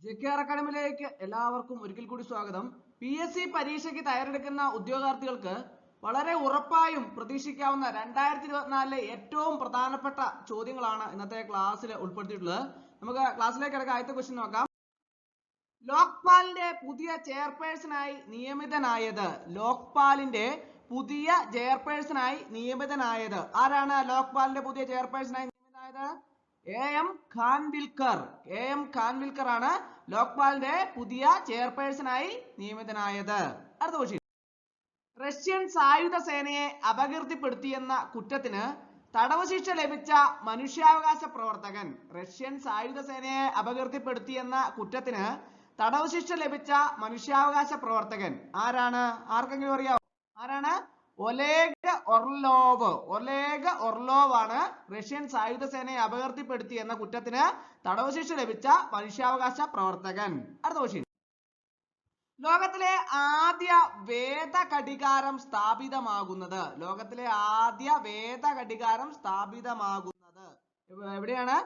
JKR അക്കാഡമിയിലേക്ക് എല്ലാവർക്കും ഒരിക്കൽ കൂടി സ്വാഗതം. PSC പരീക്ഷയ്ക്ക് തയ്യാറെടുക്കുന്ന ഉദ്യോഗാർത്ഥികൾക്ക് വളരെ ഉറപ്പായും പ്രതീക്ഷിക്കാവുന്ന 2024 ഏറ്റവും പ്രധാനപ്പെട്ട ചോദ്യങ്ങളാണ് ഇന്നത്തെ ക്ലാസ്സിൽ ഉൾപ്പെടുത്തിയിട്ടുള്ളത്. നമുക്ക് ക്ലാസ്സിലേക്ക് കിടക്കുക. ആദ്യത്തെ ക്വസ്റ്റ്യൻ നോക്കാം. ലോക്പാലിന്റെ പുതിയ ചെയർപേഴ്സണായി നിയമിതനായത് ആരാണ്? ലോക്പാലിന്റെ പുതിയ ചെയർപേഴ്സണായി നിയമിതനായത് AM ഖാൻവിൽക്കർ ആണ് ലോക്പാലിന്റെ പുതിയ ചെയർപേഴ്സണായി നിയമിതനായത്. അടുത്ത ക്വസ്റ്റ്യൻ. റഷ്യൻ സായുധ സേനയെ അപകീർത്തിപ്പെടുത്തിയെന്ന കുറ്റത്തിന് തടവ് ശിക്ഷ ലഭിച്ച മനുഷ്യാവകാശ പ്രവർത്തകൻ. റഷ്യൻ സായുധ സേനയെ അപകീർത്തിപ്പെടുത്തിയെന്ന കുറ്റത്തിന് തടവ് ശിക്ഷ ലഭിച്ച മനുഷ്യാവകാശ പ്രവർത്തകൻ ആരാണ്? ആർക്കെങ്കിലും അറിയാമോ? ആരാണ്? ഒലേഗ് ഒർലോവ് ആണ് റഷ്യൻ സായുധ സേനയെ അപകീർത്തിപ്പെടുത്തി എന്ന കുറ്റത്തിന് തടവ് ശിക്ഷ ലഭിച്ച മനുഷ്യാവകാശ പ്രവർത്തകൻ. അടുത്ത ക്വസ്റ്റ്യൻ. ലോകത്തിലെ ആദ്യ വേദഘടികാരം സ്ഥാപിതമാകുന്നത് എവിടെയാണ്?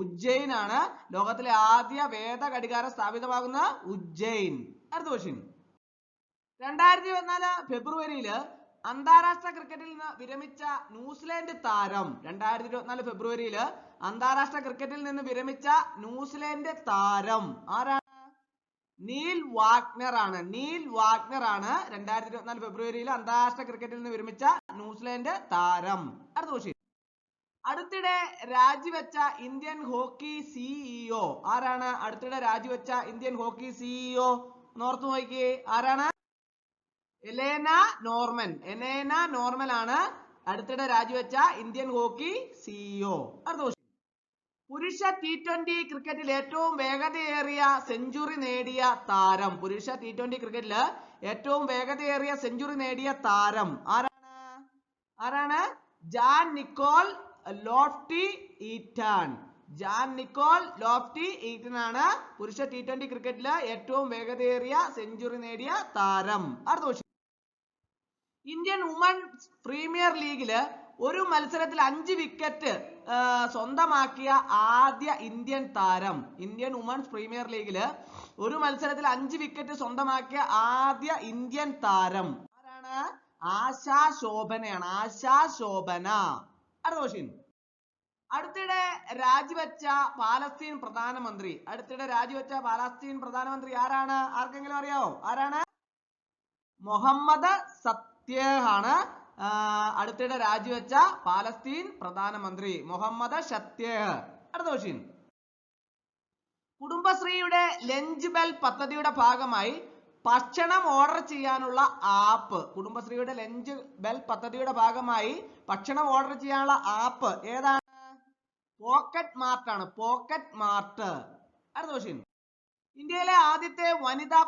ഉജ്ജയിൻ ആണ് ലോകത്തിലെ ആദ്യ വേദഘടികാരം സ്ഥാപിതമാകുന്നത്. ഉജ്ജയിൻ. അടുത്ത ക്വസ്റ്റ്യൻ. 2024 ഫെബ്രുവരിയിൽ അന്താരാഷ്ട്ര ക്രിക്കറ്റിൽ നിന്ന് വിരമിച്ച ന്യൂസിലാൻഡ് താരം. 2024 ഫെബ്രുവരിയിൽ അന്താരാഷ്ട്ര ക്രിക്കറ്റിൽ നിന്ന് വിരമിച്ച ന്യൂസിലാൻഡ് താരം ആരാണ്? നീൽ വാഗ്നർ ആണ് 2024 ഫെബ്രുവരിയിൽ അന്താരാഷ്ട്ര ക്രിക്കറ്റിൽ നിന്ന് വിരമിച്ച ന്യൂസിലാൻഡ് താരം. അടുത്ത ക്വസ്റ്റ്യൻ. അടുത്തിടെ രാജിവെച്ച ഇന്ത്യൻ ഹോക്കി CEO ആരാണ്? അടുത്തിടെ രാജിവെച്ച ഇന്ത്യൻ ഹോക്കി CEO ഓർത്തു നോക്കിയേ, ആരാണ്? എലേന നോർമൻ ആണ് അടുത്തിടെ രാജിവെച്ച ഇന്ത്യൻ ഹോക്കി CEO. അടുത്ത ക്വസ്റ്റ്യൻ. പുരുഷ T20 ക്രിക്കറ്റിൽ ഏറ്റവും വേഗതയേറിയ സെഞ്ചുറി നേടിയ താരം. പുരുഷ T20 ക്രിക്കറ്റിൽ ഏറ്റവും വേഗതയേറിയ സെഞ്ചുറി നേടിയ താരം ആരാണ്? ജാൻ നിക്കോൾ ലോഫ്റ്റി ഈറ്റൺ ആണ് പുരുഷ T20 ക്രിക്കറ്റിൽ ഏറ്റവും വേഗതയേറിയ സെഞ്ചുറി നേടിയ താരം. അടുത്ത ക്വസ്റ്റ്യൻ. ഇന്ത്യൻ വുമൺസ് പ്രീമിയർ ലീഗില് ഒരു മത്സരത്തിൽ 5 വിക്കറ്റ് സ്വന്തമാക്കിയ ആദ്യ ഇന്ത്യൻ താരം. ഇന്ത്യൻ വുമൺസ് പ്രീമിയർ ലീഗില് ഒരു മത്സരത്തിൽ 5 വിക്കറ്റ് സ്വന്തമാക്കിയ ആദ്യ ഇന്ത്യൻ താരം ആരാണ്? ആശാ ശോഭന. അടുത്ത ക്വസ്റ്റ്യൻ. അടുത്തിടെ രാജിവെച്ച പാലസ്തീൻ പ്രധാനമന്ത്രി ആരാണ്? ആർക്കെങ്കിലും അറിയാവോ? ആരാണ്? മുഹമ്മദ് സത്യേഹ് ആണ് അടുത്തിടെ രാജിവെച്ച പാലസ്തീൻ പ്രധാനമന്ത്രി മുഹമ്മദ് സത്യേഹ്. അടുത്ത ക്വസ്റ്റ്യൻ. കുടുംബശ്രീയുടെ ലഞ്ച് ബെൽ പദ്ധതിയുടെ ഭാഗമായി ഭക്ഷണം ഓർഡർ ചെയ്യാനുള്ള ആപ്പ്. കുടുംബശ്രീയുടെ ലഞ്ച് ബെൽ പദ്ധതിയുടെ ഭാഗമായി ഭക്ഷണം ഓർഡർ ചെയ്യാനുള്ള ആപ്പ് ഏതാണ്? പോക്കറ്റ് മാർട്ട് ആണ്. അടുത്ത ക്വസ്റ്റ്യൻ. ഇന്ത്യയിലെ ആദ്യത്തെ വനിതാ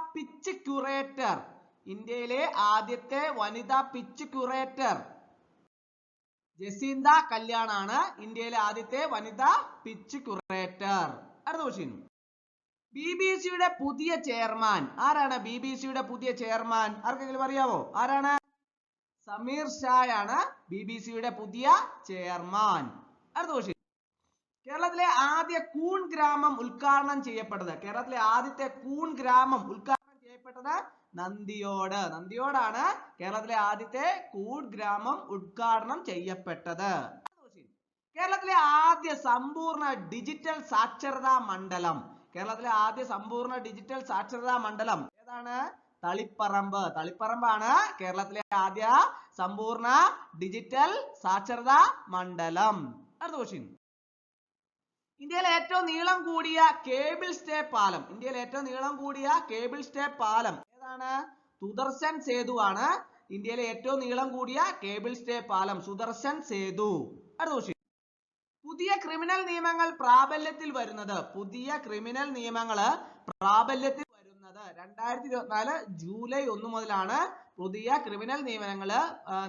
പിച്ച് ക്യൂറേറ്റർ ജസീന്ത കല്യാൺ ആണ് ഇന്ത്യയിലെ ആദ്യത്തെ വനിതാ പിച്ച് ക്യൂറേറ്റർ. അടുത്ത ക്വസ്റ്റ്യൻ. BBC-യുടെ പുതിയ ചെയർമാൻ ആരാണ്? BBC-യുടെ പുതിയ ചെയർമാൻ ആർക്കെങ്കിലും അറിയാവോ? ആരാണ്? സമീർ ഷായാണ് BBC-യുടെ പുതിയ ചെയർമാൻ. അടുത്ത ക്വസ്റ്റ്യൻ. കേരളത്തിലെ ആദ്യ കൂൺ ഗ്രാമം ഉദ്ഘാടനം ചെയ്യപ്പെട്ടത് നന്ദിയോടാണ് കേരളത്തിലെ ആദ്യത്തെ കൂൺ ഗ്രാമം ഉദ്ഘാടനം ചെയ്യപ്പെട്ടത്. കേരളത്തിലെ ആദ്യ സമ്പൂർണ്ണ ഡിജിറ്റൽ സാക്ഷരതാ മണ്ഡലം ഏതാണ്? തളിപ്പറമ്പാണ് കേരളത്തിലെ ആദ്യ സമ്പൂർണ്ണ ഡിജിറ്റൽ സാക്ഷരതാ മണ്ഡലം. അടുത്ത ക്വസ്റ്റ്യൻ. ഇന്ത്യയിലെ ഏറ്റവും നീളം കൂടിയ കേബിൾ സ്റ്റേ പാലം ഏതാണ്? സുദർശൻ സേതു ആണ് ഇന്ത്യയിലെ ഏറ്റവും നീളം കൂടിയ കേബിൾ സ്റ്റേ പാലം സുദർശൻ സേതു. അടുത്ത ക്വസ്റ്റ്യൻ. പുതിയ ക്രിമിനൽ നിയമങ്ങൾ പ്രാബല്യത്തിൽ വരുന്നത് 2024 ജൂലൈ 1 മുതലാണ് പുതിയ ക്രിമിനൽ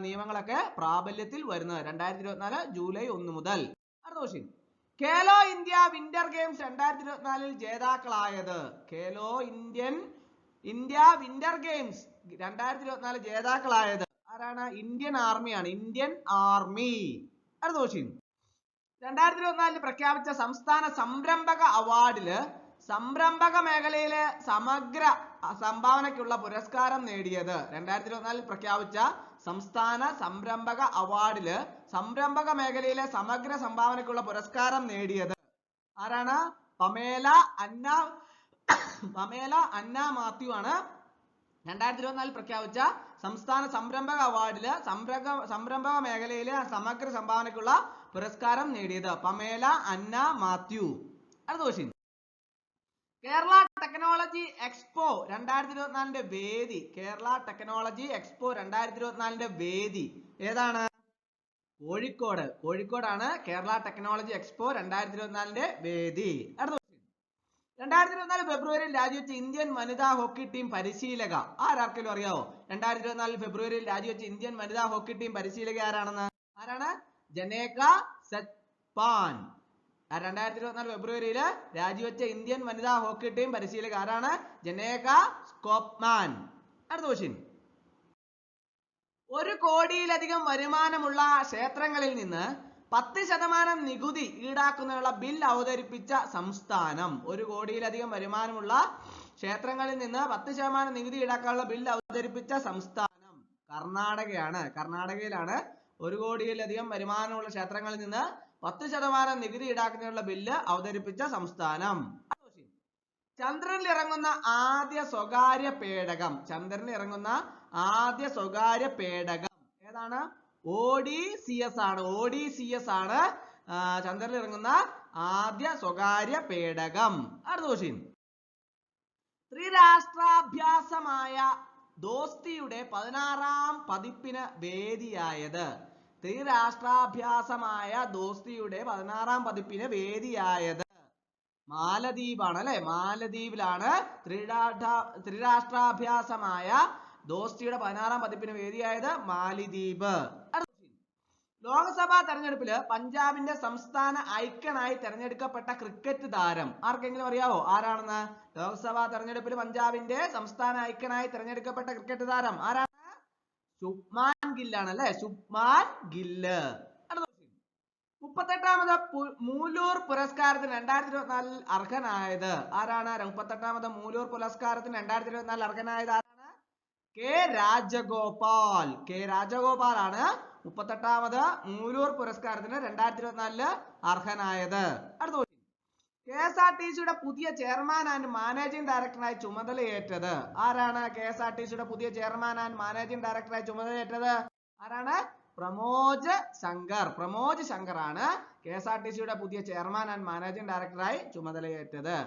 നിയമങ്ങളൊക്കെ പ്രാബല്യത്തിൽ വരുന്നത്. 2024 ജൂലൈ 1 മുതൽ. അടുത്ത question. Khelo India winter games 2024 ജേതാക്കളായത്. ഖേലോ ഇന്ത്യ വിന്റർ ഗെയിംസ് 2024 ജേതാക്കളായത് ആരാണ്? Indian army. അടുത്ത ക്വസ്റ്റ്യൻ. 2024 പ്രഖ്യാപിച്ച സംസ്ഥാന സംരംഭക അവാർഡില് സംരംഭക മേഖലയിലെ സമഗ്ര സംഭാവനയ്ക്കുള്ള പുരസ്കാരം നേടിയത്? 2024 പ്രഖ്യാപിച്ച സംസ്ഥാന സംരംഭക അവാർഡില് സംരംഭക മേഖലയിലെ സമഗ്ര സംഭാവനയ്ക്കുള്ള പുരസ്കാരം നേടിയത് ആരാണ്? പമേല അന്ന മാത്യു ആണ് 2024 പ്രഖ്യാപിച്ച സംസ്ഥാന സംരംഭക അവാർഡില് സംരംഭക മേഖലയിലെ സമഗ്ര സംഭാവനയ്ക്കുള്ള പുരസ്കാരം നേടിയത് പമേല അന്ന മാത്യു. അടുത്ത ക്വസ്റ്റ്യൻ. കേരള ടെക്നോളജി എക്സ്പോ 2024 വേദി. കേരള ടെക്നോളജി എക്സ്പോ 2024 വേദി ഏതാണ്? കോഴിക്കോട്. കോഴിക്കോടാണ് കേരള ടെക്നോളജി എക്സ്പോ 2024 വേദി. അടുത്ത 2024 ഫെബ്രുവരിയിൽ രാജിവെച്ച ഇന്ത്യൻ വനിതാ ഹോക്കി ടീം പരിശീലക ആരാർക്കെങ്കിലും അറിയാവോ? 2024 ഫെബ്രുവരിയിൽ രാജിവെച്ച ഇന്ത്യൻ വനിതാ ഹോക്കി ടീം പരിശീലക ആരാണ്? ജനേക സത്പാൻ. 2024 ഫെബ്രുവരിയിൽ രാജിവെച്ച ഇന്ത്യൻ വനിതാ ഹോക്കി ടീം പരിശീലക ആരാണ്? ജനേക സ്കോപ്മാൻ. അടുത്ത ക്വസ്റ്റ്യൻ. 1 കോടിയിലധികം വരുമാനമുള്ള ക്ഷേത്രങ്ങളിൽ നിന്ന് 10% നികുതി ഈടാക്കുന്നതിനുള്ള ബിൽ അവതരിപ്പിച്ച സംസ്ഥാനം? 1 കോടിയിലധികം വരുമാനമുള്ള ക്ഷേത്രങ്ങളിൽ നിന്ന് 10% നികുതി ഈടാക്കാനുള്ള ബിൽ അവതരിപ്പിച്ച സംസ്ഥാനം കർണാടകയാണ്. കർണാടകയിലാണ് 1 കോടിയിലധികം വരുമാനമുള്ള ക്ഷേത്രങ്ങളിൽ നിന്ന് 10% നികുതി ഈടാക്കുന്നതിനുള്ള ബില്ല് അവതരിപ്പിച്ച സംസ്ഥാനം. ചന്ദ്രനിൽ ഇറങ്ങുന്ന ആദ്യ സ്വകാര്യ പേടകം. ചന്ദ്രനിൽ ഇറങ്ങുന്ന ആദ്യ സ്വകാര്യ പേടകം ഏതാണ്? ODCS ആണ്. ODCS ആണ് ചന്ദ്രനിൽ ഇറങ്ങുന്ന ആദ്യ സ്വകാര്യ പേടകം. അടുത്ത ക്വസ്റ്റ്യൻ. ത്രിരാഷ്ട്രാഭ്യാസമായ ദോസ്തിയുടെ 16ാം പതിപ്പിന് വേദിയായത്? ത്രിരാഷ്ട്രാഭ്യാസമായ ദോസ്തിയുടെ 16ാം പതിപ്പിന് വേദിയായത് മാലദ്വീപാണ് അല്ലെ? മാലദ്വീപിലാണ് ത്രിരാഷ്ട്രാഭ്യാസമായ ദോസ്തിയുടെ 16ാം പതിപ്പിന് വേദിയായത് മാലിദ്വീപ്. ലോക്സഭാ തെരഞ്ഞെടുപ്പില് പഞ്ചാബിന്റെ സംസ്ഥാന ഐക്കണായി തെരഞ്ഞെടുക്കപ്പെട്ട ക്രിക്കറ്റ് താരം ആർക്കെങ്കിലും അറിയാവോ ആരാണെന്ന്? ലോക്സഭാ തെരഞ്ഞെടുപ്പിൽ പഞ്ചാബിന്റെ സംസ്ഥാന ഐക്കണായി തെരഞ്ഞെടുക്കപ്പെട്ട ക്രിക്കറ്റ് താരം ആരാണ്? ശുഭ്മാൻ ഗില്ലാണ് അല്ലെ? ശുഭ്മാൻ ഗില്ല്. 38ാമത് മൂലൂർ പുരസ്കാരത്തിന് 2024 അർഹനായത് ആരാണ്? 38ാമത് മൂലൂർ പുരസ്കാരത്തിന് 2024 അർഹനായത് ആരാണ്? കെ രാജഗോപാൽ. കെ രാജഗോപാൽ ആണ് 38ാമത് മൂലൂർ പുരസ്കാരത്തിന് 2024 അർഹനായത്. അടുത്ത KSRTCയുടെ പുതിയ ചെയർമാൻ ആൻഡ് മാനേജിംഗ് ഡയറക്ടറായി ചുമതലയേറ്റത് ആരാണ്? KSRTCയുടെ പുതിയ ചെയർമാൻ ആൻഡ് മാനേജിംഗ് ഡയറക്ടറായി ചുമതലയേറ്റത് ആരാണ്? പ്രമോജ് ശങ്കർ. പ്രമോജ് ശങ്കർ ആണ് KSRTCയുടെ പുതിയ ചെയർമാൻ ആൻഡ് മാനേജിംഗ് ഡയറക്ടറായി ചുമതലയേറ്റത്.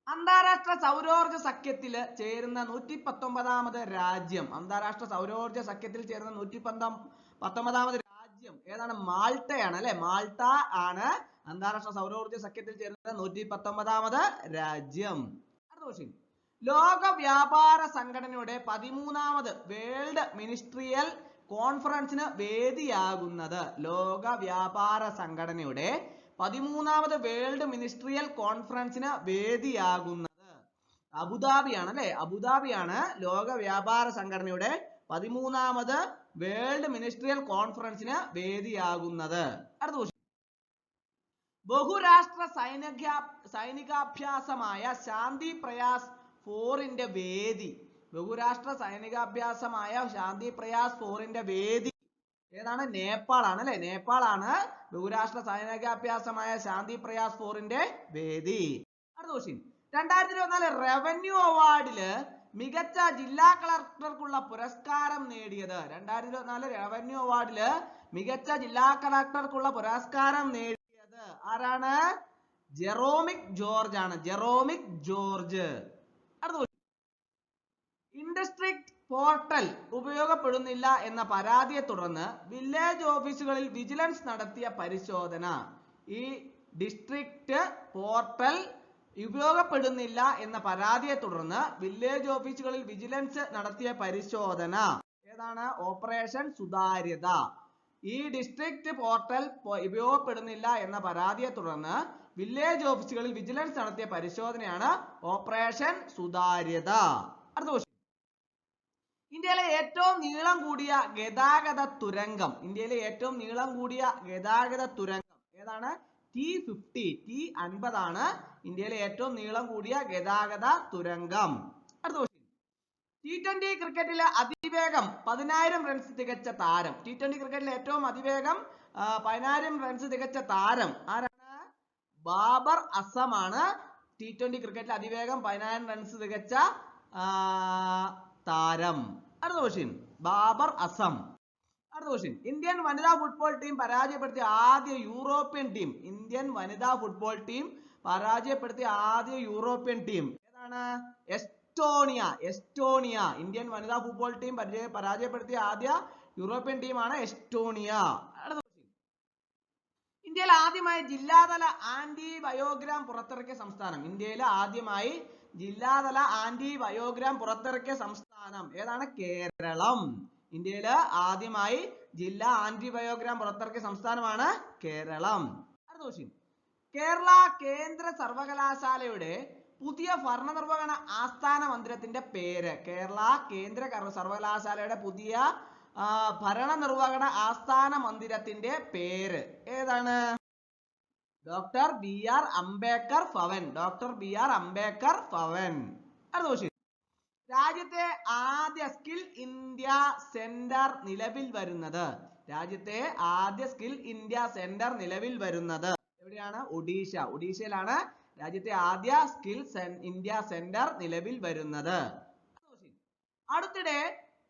അന്താരാഷ്ട്ര സൗരോർജ സഖ്യത്തിൽ ചേരുന്ന 119ാമത് രാജ്യം. അന്താരാഷ്ട്ര സൗരോർജ സഖ്യത്തിൽ ചേരുന്ന 119ാമത് രാജ്യം ഏതാണ്? മാൾട്ടയാണ് അല്ലെ? മാൾട്ട ആണ് അന്താരാഷ്ട്ര സൗരോർജ സഖ്യത്തിൽ ചേരുന്ന 119ാമത് രാജ്യം. അടുത്ത ക്വസ്റ്റ്യൻ. ലോക വ്യാപാര സംഘടനയുടെ 13ാമത് വേൾഡ് മിനിസ്ട്രിയൽ കോൺഫറൻസിന് വേദിയാകുന്നത്? ലോക വ്യാപാര സംഘടനയുടെ 13ാമത് വേൾഡ് മിനിസ്ട്രിയൽ കോൺഫറൻസിന് വേദിയാകുന്നത് അബുദാബിയാണ് അല്ലെ? അബുദാബിയാണ് ലോക വ്യാപാര സംഘടനയുടെ 13ാമത് വേൾഡ് മിനിസ്ട്രിയൽ കോൺഫറൻസിന് വേദിയാകുന്നത്. അടുത്ത ക്വസ്റ്റ്യൻ. ബഹുരാഷ്ട്ര സൈനികാഭ്യാസമായ ശാന്തി പ്രയാസ് 4ന്റെ വേദി. ബഹുരാഷ്ട്ര സൈനികാഭ്യാസമായ ശാന്തി പ്രയാസ് 4ന്റെ വേദി ഏതാണ്? നേപ്പാൾ ആണ് അല്ലെ? നേപ്പാൾ ആണ് ബഹുരാഷ്ട്ര സൈനികാഭ്യാസമായ ശാന്തി പ്രയാസ് 4ന്റെ വേദി. അടുത്ത ക്വസ്റ്റ്യൻ. 2024 റവന്യൂ അവാർഡില് മികച്ച ജില്ലാ കളക്ടർക്കുള്ള പുരസ്കാരം നേടിയത്? 2024 റവന്യൂ അവാർഡില് മികച്ച ജില്ലാ കളക്ടർക്കുള്ള പുരസ്കാരം നേടിയത് ആരാണ്? ജെറോമിക് ജോർജ് ആണ്. ജെറോമിക് ജോർജ്. അടുത്ത ഇൻഡിസ്ട്രിക്ട് പോർട്ടൽ ഉപയോഗപ്പെടുന്നില്ല എന്ന പരാതിയെ തുടർന്ന് വില്ലേജ് ഓഫീസുകളിൽ വിജിലൻസ് നടത്തിയ പരിശോധന. ഈ ഡിസ്ട്രിക്ട് പോർട്ടൽ ഉപയോഗപ്പെടുന്നില്ല എന്ന പരാതിയെ തുടർന്ന് വില്ലേജ് ഓഫീസുകളിൽ വിജിലൻസ് നടത്തിയ പരിശോധന ഏതാണ്? ഓപ്പറേഷൻ സുതാര്യത. ഈ ഡിസ്ട്രിക്ട് പോർട്ടൽ ഉപയോഗപ്പെടുന്നില്ല എന്ന പരാതിയെ തുടർന്ന് വില്ലേജ് ഓഫീസുകളിൽ വിജിലൻസ് നടത്തിയ പരിശോധനയാണ് ഓപ്പറേഷൻ സുതാര്യത. അടുത്ത ക്വസ്റ്റ്യൻ. ഇന്ത്യയിലെ ഏറ്റവും നീളം കൂടിയ ഗതാഗത തുരങ്കം. ഇന്ത്യയിലെ ഏറ്റവും നീളം കൂടിയ ഗതാഗത തുരങ്കം ഏതാണ്? T50 T50 ആണ് ഇന്ത്യയിലെ ഏറ്റവും നീളം കൂടിയ ഗതാഗത തുരങ്കം. അടുത്ത ക്വസ്റ്റ്യൻ. T20 ക്രിക്കറ്റിലെ അതിവേഗം 10,000 റൺസ് തികച്ച താരം. T20 ക്രിക്കറ്റിലെ ഏറ്റവും അതിവേഗം 10,000 റൺസ് തികച്ച താരം ആരാണ്? ബാബർ അസം ആണ് T20 ക്രിക്കറ്റിൽ അതിവേഗം 10,000 റൺസ് തികച്ച താരം. അടുത്ത ക്വസ്റ്റ്യൻ. ബാബർ അസം. അടുത്ത ക്വസ്റ്റ്യൻ. ഇന്ത്യൻ വനിതാ ഫുട്ബോൾ ടീം പരാജയപ്പെടുത്തിയ ആദ്യ യൂറോപ്യൻ ടീം. ഇന്ത്യൻ വനിതാ ഫുട്ബോൾ ടീം പരാജയപ്പെടുത്തിയ ആദ്യ യൂറോപ്യൻ ടീം ഏതാണ്? എസ്റ്റോണിയ. എസ്റ്റോണിയ. ഇന്ത്യൻ വനിതാ ഫുട്ബോൾ ടീം പരാജയപ്പെടുത്തിയ ആദ്യ യൂറോപ്യൻ ടീമാണ് എസ്റ്റോണിയ. അടുത്ത ക്വസ്റ്റ്യൻ. ഇന്ത്യയിൽ ആദ്യമായി ജില്ലാതല ആന്റിബയോഗ്രാം പുറത്തിറക്കിയ സംസ്ഥാനം. ഇന്ത്യയിൽ ആദ്യമായി ജില്ലാതല ആന്റിബയോഗ്രാം പുറത്തിറക്കിയ സംസ്ഥാനം ഏതാണ്? കേരളം. ഇന്ത്യയിൽ ആദ്യമായി ജില്ലാ ആന്റിബയോഗ്രാം പുറത്തിറക്കിയ സംസ്ഥാനമാണ് കേരളം. അടുത്ത ക്വസ്റ്റ്യൻ. കേരള കേന്ദ്ര സർവകലാശാലയുടെ പുതിയ ഭരണനിർവഹണ ആസ്ഥാന മന്ദിരത്തിന്റെ പേര്. കേരള കേന്ദ്ര സർവകലാശാലയുടെ പുതിയ ഭരണനിർവഹണ ആസ്ഥാന മന്ദിരത്തിന്റെ പേര് ഏതാണ്? Doctor BR Ambedkar Bhavan. Doctor BR Ambedkar Bhavan. അടുത്ത ക്വസ്റ്റ്യൻ. രാജ്യത്തെ ആദ്യ സ്കിൽ ഇന്ത്യ സെന്റർ നിലവിൽ വരുന്നത്. രാജ്യത്തെ ആദ്യ സ്കിൽ ഇന്ത്യ സെന്റർ നിലവിൽ വരുന്നത് എവിടെയാണ്? ഒഡീഷ. ഒഡീഷയിലാണ് രാജ്യത്തെ ആദ്യ സ്കിൽ ഇന്ത്യ സെന്റർ നിലവിൽ വരുന്നത്. അടുത്തിടെ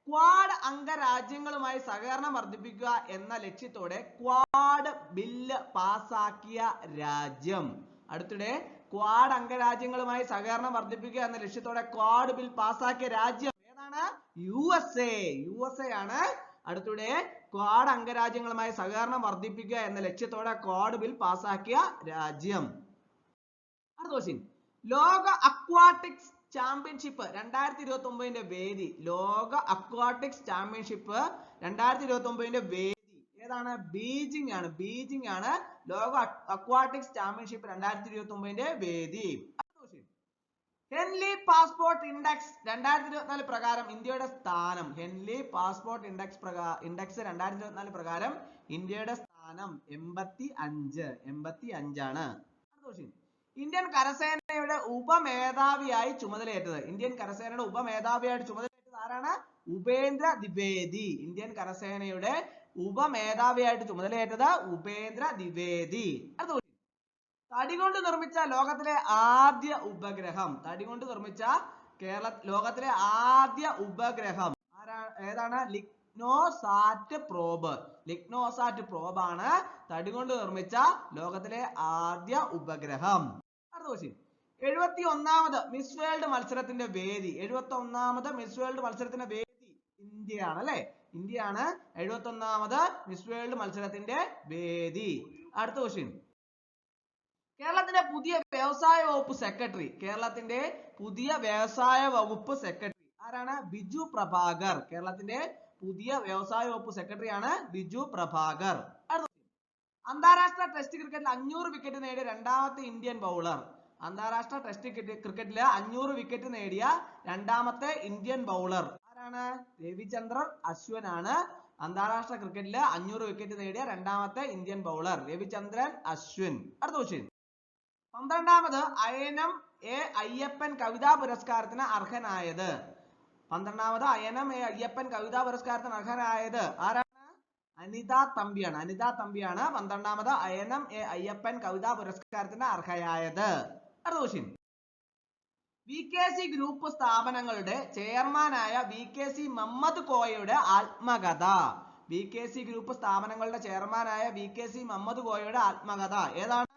ക്വാഡ് അംഗരാജ്യങ്ങളുമായി സഹകരണം വർദ്ധിപ്പിക്കുക എന്ന ലക്ഷ്യത്തോടെ ക്വാഡ് ബില്ല് പാസാക്കിയ രാജ്യം. അടുത്തിടെ ക്വാഡ് അംഗരാജ്യങ്ങളുമായി സഹകരണം വർദ്ധിപ്പിക്കുക എന്ന ലക്ഷ്യത്തോടെ ക്വാഡ് ബിൽ പാസാക്കിയ രാജ്യം ഏതാണ്? USA. USA ആണ് അടുത്തിടെ ക്വാഡ് അംഗരാജ്യങ്ങളുമായി സഹകരണം വർദ്ധിപ്പിക്കുക എന്ന ലക്ഷ്യത്തോടെ ക്വാഡ് ബിൽ പാസാക്കിയ രാജ്യം. അടുത്ത ക്വസ്റ്റ്യൻ. ലോക അക്വാട്ടിക്സ് ചാമ്പ്യൻഷിപ്പ് 2029 വേദി. ലോക അക്വാട്ടിക്സ് ചാമ്പ്യൻഷിപ്പ് 2029 വേദി ഏതാണ്? ബീജിംഗ് ആണ്. ബീജിംഗ് ആണ് ലോക അക്വാട്ടിക്സ് ചാമ്പ്യൻഷിപ്പ് 2029 വേദി. ഹെൻലി പാസ്പോർട്ട് ഇൻഡെക്സ് 2024 പ്രകാരം ഇന്ത്യയുടെ സ്ഥാനം. ഹെൻലി പാസ്പോർട്ട് ഇൻഡെക്സ് 2024 പ്രകാരം ഇന്ത്യയുടെ സ്ഥാനം 85 ആണ്. ഇന്ത്യൻ കരസേനയുടെ ഉപമേധാവിയായി ചുമതലയേറ്റത്. ഇന്ത്യൻ കരസേനയുടെ ഉപമേധാവിയായിട്ട് ചുമതലയേറ്റത് ആരാണ്? ഉപേന്ദ്ര ദ്വിവേദി. ഇന്ത്യൻ കരസേനയുടെ ഉപമേധാവിയായിട്ട് ചുമതലയേറ്റത് ഉപേന്ദ്ര ദ്വിവേദി. അടുത്ത തടി കൊണ്ട് നിർമ്മിച്ച ലോകത്തിലെ ആദ്യ ഉപഗ്രഹം. തടി കൊണ്ട് നിർമ്മിച്ച ലോകത്തിലെ ആദ്യ ഉപഗ്രഹം ഏതാണ്? LignoSat probe. ലിഗ്നോസാറ്റ് പ്രോബ് ആണ് തടി കൊണ്ട് നിർമ്മിച്ച ലോകത്തിലെ ആദ്യ ഉപഗ്രഹം. അടുത്ത ക്വസ്റ്റ്യൻ. 71ാമത് മിസ് വേൾഡ് മത്സരത്തിന്റെ വേദി. 71ാമത് മിസ് വേൾഡ് മത്സരത്തിന്റെ വേദി ഇന്ത്യയാണ് അല്ലെ? ഇന്ത്യയാണ് 71ാമത് മിസ് വേൾഡ് മത്സരത്തിന്റെ വേദി. അടുത്ത ക്വസ്റ്റ്യൻ. കേരളത്തിന്റെ പുതിയ വ്യവസായ വകുപ്പ് സെക്രട്ടറി. കേരളത്തിന്റെ പുതിയ വ്യവസായ വകുപ്പ് സെക്രട്ടറി ആരാണ്? ബിജു പ്രഭാകർ. കേരളത്തിന്റെ പുതിയ വ്യവസായ വകുപ്പ് സെക്രട്ടറി ആണ് ബിജു പ്രഭാകർ. അന്താരാഷ്ട്ര ടെസ്റ്റ് ക്രിക്കറ്റിൽ 500 വിക്കറ്റ് നേടിയ രണ്ടാമത്തെ ഇന്ത്യൻ ബൗളർ. അന്താരാഷ്ട്ര ടെസ്റ്റ് ക്രിക്കറ്റിൽ 500 വിക്കറ്റ് നേടിയ രണ്ടാമത്തെ ഇന്ത്യൻ ബൗളർ ആരാണ്? രവിചന്ദ്രൻ അശ്വിൻ ആണ് അന്താരാഷ്ട്ര ക്രിക്കറ്റിൽ 500 വിക്കറ്റ് നേടിയ രണ്ടാമത്തെ ഇന്ത്യൻ ബൗളർ രവിചന്ദ്രൻ അശ്വിൻ. അടുത്ത ക്വസ്റ്റ്യൻ. 12ാമത് അയനം എ അയ്യപ്പൻ കവിതാ പുരസ്കാരത്തിന് അർഹനായത്. 12ാമത് അയനം എ അയ്യപ്പൻ കവിതാ പുരസ്കാരത്തിന് അർഹനായത് ആരാണ്? അനിത തമ്പിയാണ്. അനിത തമ്പിയാണ് 12ാമത് അയനം എ അയ്യപ്പൻ കവിതാ പുരസ്കാരത്തിന് അർഹയായത്. അടുത്ത ക്വസ്റ്റ്യൻ. VKC ഗ്രൂപ്പ് സ്ഥാപനങ്ങളുടെ ചെയർമാനായ VKC മുഹമ്മദ് കോയയുടെ ആത്മകഥ. VKC ഗ്രൂപ്പ് സ്ഥാപനങ്ങളുടെ ചെയർമാനായ VKC മുഹമ്മദ് കോയയുടെ ആത്മകഥ ഏതാണ്?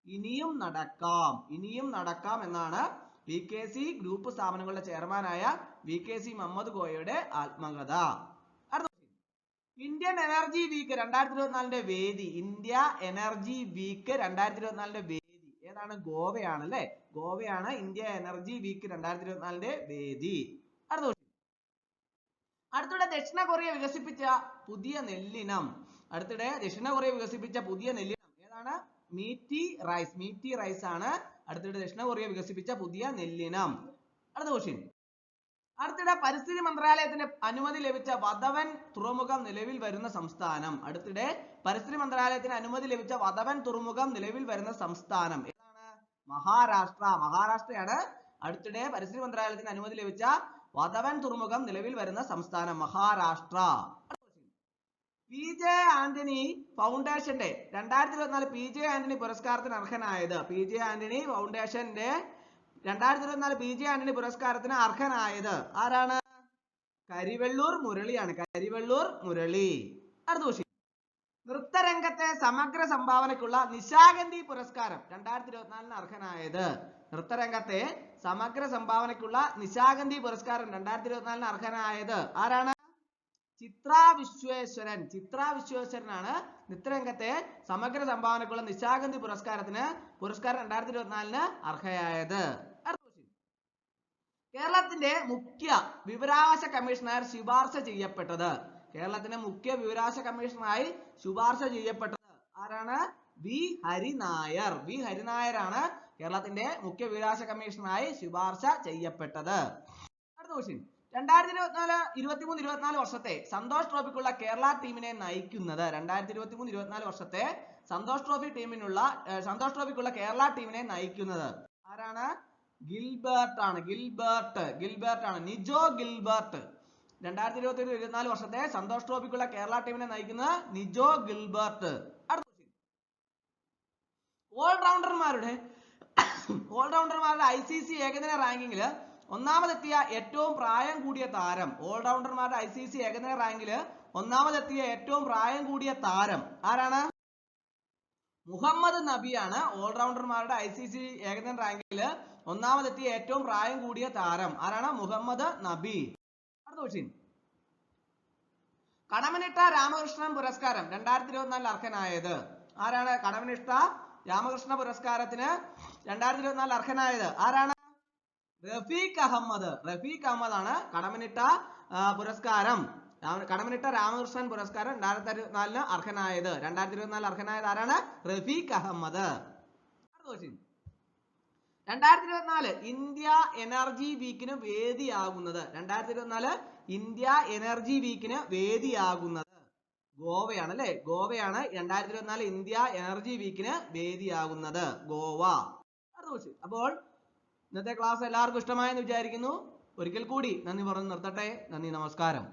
ഇനിയും നടക്കാം. ഇനിയും നടക്കാം എന്നാണ് VKC ഗ്രൂപ്പ് സ്ഥാപനങ്ങളുടെ ചെയർമാനായ VKC മുഹമ്മദ് കോയയുടെ ആത്മകഥ. ഇന്ത്യൻ എനർജി വീക്ക് 2024 വേദി. ഇന്ത്യ എനർജി വീക്ക് 2024 വേദി ഏതാണ്? ഗോവയാണ് അല്ലെ? ഗോവയാണ് ഇന്ത്യ എനർജി വീക്ക് 2024 വേദി. അടുത്തിടെ ദക്ഷിണ കൊറിയ വികസിപ്പിച്ച പുതിയ നെല്ലിനം. അടുത്തിടെ ദക്ഷിണ കൊറിയ വികസിപ്പിച്ച പുതിയ നെല്ലിനം ഏതാണ്? മീറ്റി റൈസ്. മീറ്റി റൈസ് ആണ് അടുത്തിടെ ദക്ഷിണ കൊറിയ വികസിപ്പിച്ച പുതിയ നെല്ലിനം. അടുത്ത ക്വസ്റ്റ്യൻ. അടുത്തിടെ പരിസ്ഥിതി മന്ത്രാലയത്തിന് അനുമതി ലഭിച്ച വധവൻ തുറമുഖം നിലവിൽ വരുന്ന സംസ്ഥാനം. അടുത്തിടെ പരിസ്ഥിതി മന്ത്രാലയത്തിന് അനുമതി ലഭിച്ച വധവൻ തുറമുഖം നിലവിൽ വരുന്ന സംസ്ഥാനം ഏതാണ്? മഹാരാഷ്ട്ര. മഹാരാഷ്ട്രയാണ് അടുത്തിടെ പരിസ്ഥിതി മന്ത്രാലയത്തിന് അനുമതി ലഭിച്ച വധവൻ തുറമുഖം നിലവിൽ വരുന്ന സംസ്ഥാനം മഹാരാഷ്ട്ര. PJ ആന്റണി ഫൗണ്ടേഷന്റെ 2024 PJ ആന്റണി പുരസ്കാരത്തിന് അർഹനായത് PJ ആന്റണി ഫൗണ്ടേഷന്റെ 2024 PJ ആന്റണി പുരസ്കാരത്തിന് അർഹനായത് ആരാണ്? കരിവെള്ളൂർ മുരളിയാണ്. കരിവെള്ളൂർ മുരളി. അടുത്ത ക്വസ്റ്റ്യൻ. നൃത്തരംഗത്തെ സമഗ്ര സംഭാവനയ്ക്കുള്ള നിശാഗന്ധി പുരസ്കാരം 2024 അർഹനായത്. നൃത്തരംഗത്തെ സമഗ്ര സംഭാവനയ്ക്കുള്ള നിശാഗന്ധി പുരസ്കാരം 2024 അർഹനായത് ആരാണ്? ചിത്ര വിശ്വേശ്വരൻ. ചിത്ര വിശ്വേശ്വരനാണ് നൃത്തരംഗത്തെ സമഗ്ര സംഭാവനയ്ക്കുള്ള നിശാഗന്ധി പുരസ്കാരം 2024 അർഹയായത്. കേരളത്തിന്റെ മുഖ്യ വിവരാവകാശ കമ്മീഷണർ ശുപാർശ ചെയ്യപ്പെട്ടത്. കേരളത്തിന്റെ മുഖ്യ വിവരാവകാശ കമ്മീഷണറായി ശുപാർശ ചെയ്യപ്പെട്ടത് ആരാണ്? വി ഹരിനായർ. വി ഹരിനായരാണ് കേരളത്തിന്റെ മുഖ്യ വിവരാവകാശ കമ്മീഷണറായി ശുപാർശ ചെയ്യപ്പെട്ടത്. അടുത്ത ക്വസ്റ്റ്യൻ. 2023-24 വർഷത്തെ സന്തോഷ് ട്രോഫിക്കുള്ള കേരള ടീമിനെ നയിക്കുന്നത് 2023-24 വർഷത്തെ സന്തോഷ് ട്രോഫിക്കുള്ള കേരള ടീമിനെ നയിക്കുന്നത് ആരാണ്? ഗിൽബർട്ട് ആണ്. ഗിൽബർട്ട് ആണ്. നിജോ ഗിൽബർട്ട്. 2023-24 വർഷത്തെ സന്തോഷ് ട്രോഫിക്കുള്ള കേരള ടീമിനെ നയിക്കുന്നത് നിജോ ഗിൽബർട്ട്. അടുത്ത ക്വസ്റ്റ്യൻ. ഓൾറൗണ്ടർമാരുടെ ICC ഏകദിന റാങ്കിങ്ങിൽ ഒന്നാമതെത്തിയ ഏറ്റവും പ്രായം കൂടിയ താരം. ഓൾറൗണ്ടർമാരുടെ ICC ഏകദിന റാങ്കിൽ ഒന്നാമതെത്തിയ ഏറ്റവും പ്രായം കൂടിയ താരം ആരാണ്? മുഹമ്മദ് നബിയാണ്. ഓൾറൗണ്ടർമാരുടെ ICC ഏകദിന റാങ്കിൽ ഒന്നാമതെത്തിയ ഏറ്റവും പ്രായം കൂടിയ താരം ആരാണ്? മുഹമ്മദ് നബി. അടുത്ത ക്വസ്റ്റ്യൻ. കടമനിട്ട രാമകൃഷ്ണൻ പുരസ്കാരം 2024 അർഹനായത് ആരാണ്? കടമനിട്ട രാമകൃഷ്ണ പുരസ്കാരത്തിന് 2024 അർഹനായത് ആരാണ്? റഫീഖ് അഹമ്മദ്. റഫീഖ് അഹമ്മദ് ആണ് കടമനിട്ട രാമകൃഷ്ണൻ പുരസ്കാരം 2024 അർഹനായത്. 2024 അർഹനായത് ആരാണ്? റഫീഖ് അഹമ്മദ്. 2024 ഇന്ത്യ എനർജി വീക്കിന് വേദിയാകുന്നത്. 2024 ഇന്ത്യ എനർജി വീക്കിന് വേദിയാകുന്നത് ഗോവയാണ് അല്ലെ? ഗോവയാണ് 2024 ഇന്ത്യ എനർജി വീക്കിന് വേദിയാകുന്നത്. ഗോവ. അപ്പോൾ ഇന്നത്തെ ക്ലാസ് എല്ലാവർക്കും ഇഷ്ടമായെന്ന് വിചാരിക്കുന്നു. ഒരിക്കൽ കൂടി നന്ദി പറഞ്ഞു നിർത്തട്ടെ. നന്ദി, നമസ്കാരം.